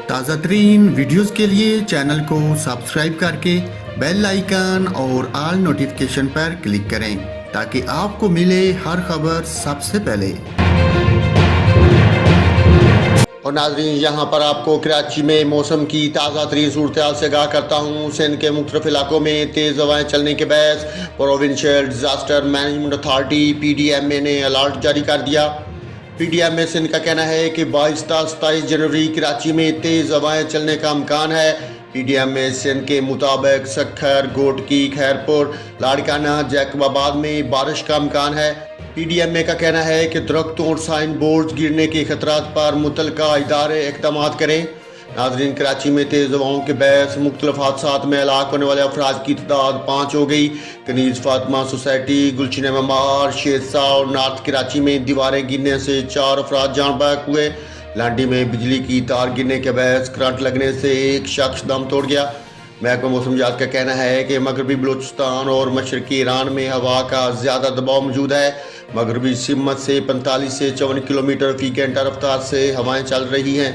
تازہ ترین ویڈیوز کے لیے چینل کو سبسکرائب کر کے بیل آئیکن اور آل نوٹیفیکیشن پر کلک کریں تاکہ آپ کو ملے ہر خبر سب سے پہلے۔ اور ناظرین، یہاں پر آپ کو کراچی میں موسم کی تازہ ترین صورتحال سے آگاہ کرتا ہوں۔ سندھ کے مختلف علاقوں میں تیز ہوائیں چلنے کے باعث provincial disaster management authority PDMA نے الرٹ جاری کر دیا۔ PDMA سندھ کا کہنا ہے کہ 22 تا 27 جنوری کراچی میں تیز ہوائیں چلنے کا امکان ہے۔ PDMA سندھ کے مطابق سکھر، گوٹکی، خیرپور، لاڑکانہ، جیکب آباد میں بارش کا امکان ہے۔ PDMA کا کہنا ہے کہ درختوں اور سائن بورڈز گرنے کے خطرات پر متعلقہ ادارے اقدامات کریں۔ ناظرین، کراچی میں تیز ہواؤں کے باعث مختلف حادثات میں ہلاک ہونے والے افراد کی تعداد 5 ہو گئی۔ کنیز فاطمہ سوسائٹی، گلشن معمار، شیرسا اور نارتھ کراچی میں دیواریں گرنے سے 4 افراد جان بحق ہوئے۔ لانڈی میں بجلی کی تار گرنے کے باعث کرنٹ لگنے سے ایک شخص دم توڑ گیا۔ محکمہ موسمیات کا کہنا ہے کہ مغربی بلوچستان اور مشرقی ایران میں ہوا کا زیادہ دباؤ موجود ہے۔ مغربی سمت سے 45 سے 54 کلومیٹر فی گھنٹہ رفتار سے ہوائیں چل رہی ہیں۔